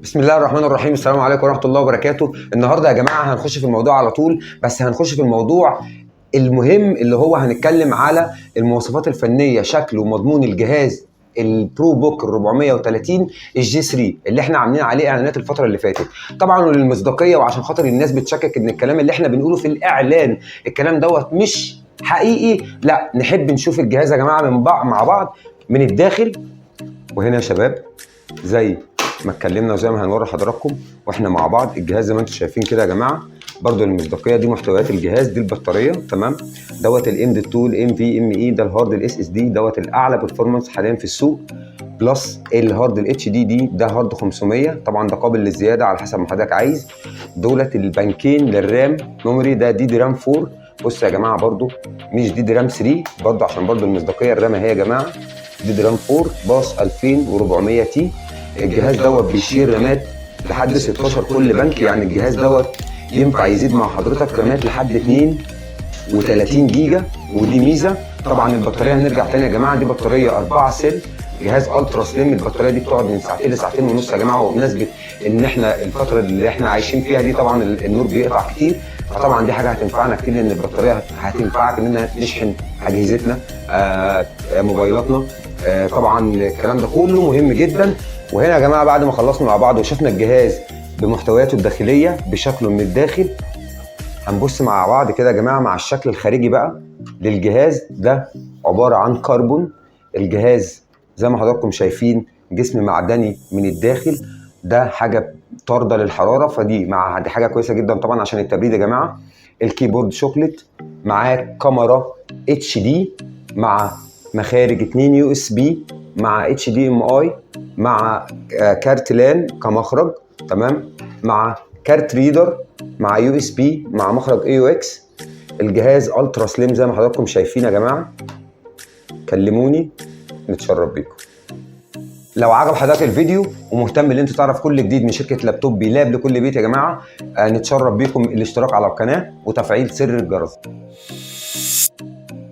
بسم الله الرحمن الرحيم. السلام عليكم ورحمة الله وبركاته. النهارده يا جماعة هنخش في الموضوع على طول، بس هنخش في الموضوع المهم اللي هو هنتكلم على المواصفات الفنية، شكل ومضمون الجهاز البرو بوك ال 430 الجي 3 اللي احنا عاملين عليه اعلانات الفترة اللي فاتت. طبعا للمصداقية وعشان خاطر الناس بتشكك ان الكلام اللي احنا بنقوله في الاعلان الكلام دوت مش حقيقي، لا نحب نشوف الجهاز يا جماعة مع بعض من الداخل. وهنا يا شباب زي ما اتكلمنا وزي ما هنوري حضراتكم واحنا مع بعض الجهاز زي ما انتم شايفين كده يا جماعه. برضو المصداقيه دي محتويات الجهاز، دي البطاريه تمام، دوت الام دي 2 الام في ام اي، ده الهارد الاس اس دي دوت الاعلى برفورمانس حاليا في السوق، بلس الهارد الاتش دي دي ده هارد 500 طبعا ده قابل للزياده على حسب ما حضرتك عايز. دولت البنكين للرام ميموري، ده دي دي رام 4. بص يا جماعه برضو مش دي دي رام 3 برضو عشان برضو المصداقيه الرام اهي يا جماعه، دي دي رام 4 باص 2400 تي. الجهاز دوت بيشيل رامات لحد 16 كل بنك، يعني الجهاز دوت ينفع يزيد مع حضرتك رامات لحد 32 جيجا، ودي ميزه. طبعا البطاريه هنرجع تاني يا جماعه، دي بطاريه 4 سيل، جهاز الترا سليم. البطاريه دي بتقعد من ساعتين لساعتين ونص يا جماعه، وبمناسبه ان احنا الفتره اللي احنا عايشين فيها دي طبعا النور بيقطع كتير، فطبعا دي حاجه هتنفعنا كتير لان البطاريه هتنفعك اننا نشحن اجهزتنا موبايلاتنا. طبعا الكلام ده كله مهم جدا. وهنا يا جماعه بعد ما خلصنا مع بعض وشفنا الجهاز بمحتوياته الداخليه بشكله من الداخل، هنبص مع بعض كده يا جماعه مع الشكل الخارجي بقى للجهاز. ده عباره عن كربون. الجهاز زي ما حضراتكم شايفين جسم معدني من الداخل، ده حاجه طارده للحراره، فدي دي حاجه كويسه جدا طبعا عشان التبريد يا جماعه. الكيبورد شوكليت، معاه كاميرا اتش دي، مع مخارج 2 يو اس بي، مع اتش دي ام اي، مع كارت لان كمخرج تمام، مع كارت ريدر، مع يو اس بي، مع مخرج اي يو اكس. الجهاز الترا سليم زي ما حضراتكم شايفين يا جماعه. كلموني نتشرف بيكم. لو عجب حضرتك الفيديو ومهتم ان انت تعرف كل جديد من شركه لابتوب بيلاب لكل بيت يا جماعه، نتشرف بيكم الاشتراك على القناه وتفعيل سر الجرس.